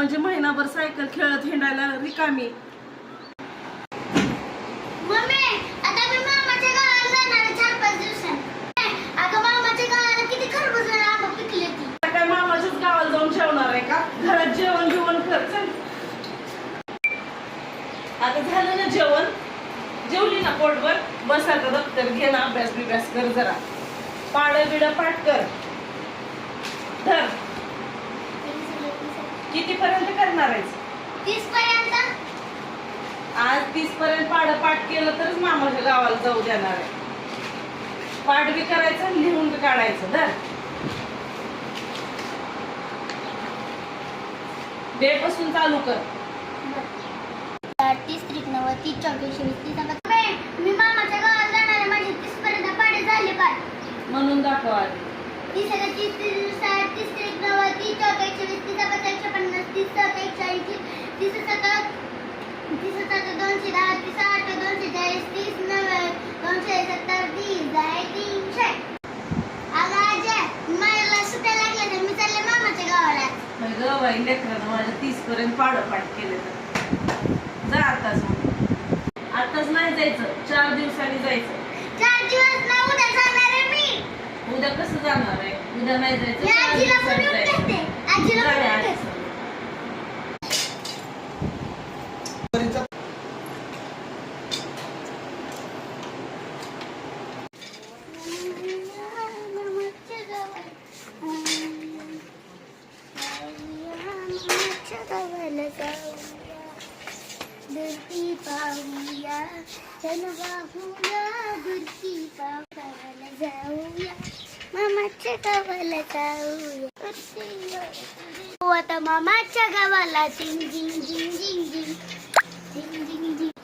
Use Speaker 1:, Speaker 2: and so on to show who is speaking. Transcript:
Speaker 1: म्हणजे महिनाभर सायकल खेळत हिंडायला रिकामी.
Speaker 2: मम्मी आता मी मामाच्या गावाला जाणार आहे 4-5 दिवसांनी. अगं मामाच्या गावाला किती खरबूज आणि आंबा पिकले ती.
Speaker 1: काय मामाच्याच गावाला जाऊन जेवणार आहे का? घरात जेवण घेऊन कर. चल आता झालं ना जेवण, जेवली ना पोटभर, बस आता दप्तर घे ना, अभ्यास बिभ्यास कर जरा, पाढं बिडं पाठ कर. धर. कितीपर्यंत करणार आहेस?
Speaker 2: 30 पर्यंत.
Speaker 1: आज 30 पर्यंत पाढं पाठ केलं तरच मामाच्या गावाला जाऊ देणार आहे. पाठ बी करायचं, लिहून बी काढायचं. धर. डे पासून चालू कर.
Speaker 2: 30 त्रिक 90 30 44 20 30. मी मामाच्या गावाला जाणार आहे. माझे 30 पर्यंत पाढे झाले पाठ.
Speaker 1: म्हणून दाखव आधी.
Speaker 2: 30 30 60 30 त्रिक 90 30 44 20 30 150 30 40 30 7 30 7 210 30 8 240 30 90 270 30 आहे 300. अगं आजी मला सुट्ट्या लागल्या तर मी चालले मामाच्या गावाला.
Speaker 1: ग बाई लेकरानं माझ्या 30 पर्यंत पाढं पाठ केले तर जा आताच. आताच नाही जायचं, 4 दिवसांनी जायचं.
Speaker 2: 4 दिवस ना उद्या जाणार आहे मी.
Speaker 1: उद्या कसं जाणार आहे? उद्या नाही जायचं,
Speaker 2: मी
Speaker 1: 4
Speaker 2: आजीला
Speaker 1: दिवसांनी
Speaker 2: बोलवून
Speaker 1: जायचं.
Speaker 2: घेते. आजीला
Speaker 1: जा रे
Speaker 2: बोलवून
Speaker 1: आजी
Speaker 2: घेते.
Speaker 1: संग.
Speaker 2: दुर्ती पाहूया चल वाहूया दुर्ती पाहायला जाऊया मामाच्या गावाला जाऊया. हो आता मामाच्या गावाला झिंग झिंग झिंग झिंग झिंग झिंग झिंग झिंग.